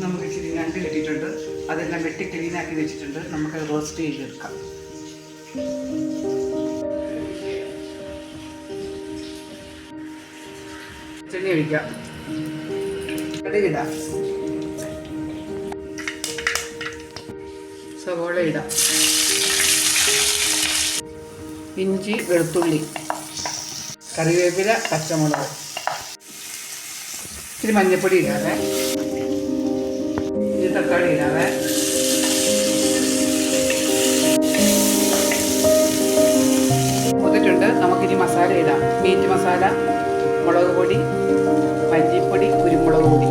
നമുക്ക് ഇച്ചിരി ഞണ്ട് കിട്ടിയിട്ടുണ്ട്. അതെല്ലാം വെട്ടി ക്ലീനാക്കി വെച്ചിട്ടുണ്ട്. നമുക്ക് റോസ്റ്റ് ചെയ്തെടുക്കാം. ചെടി ഒഴിക്കാം, കടുകിടാം, സവോള ഇടാം, ഇഞ്ചി വെളുത്തുള്ളി, കറിവേപ്പില, പച്ചമുളക്, ഇച്ചിരി മഞ്ഞൾപ്പൊടി ഇടാവേ, ഇച്ചിരി തക്കാളി ഇടാവേ, മൂത്തിട്ടുണ്ട്. നമുക്കിനി മസാല ഇടാം. മീറ്റ് മസാല, മുളക് പൊടി, മല്ലിപ്പൊടി, കുരുമുളക് പൊടി.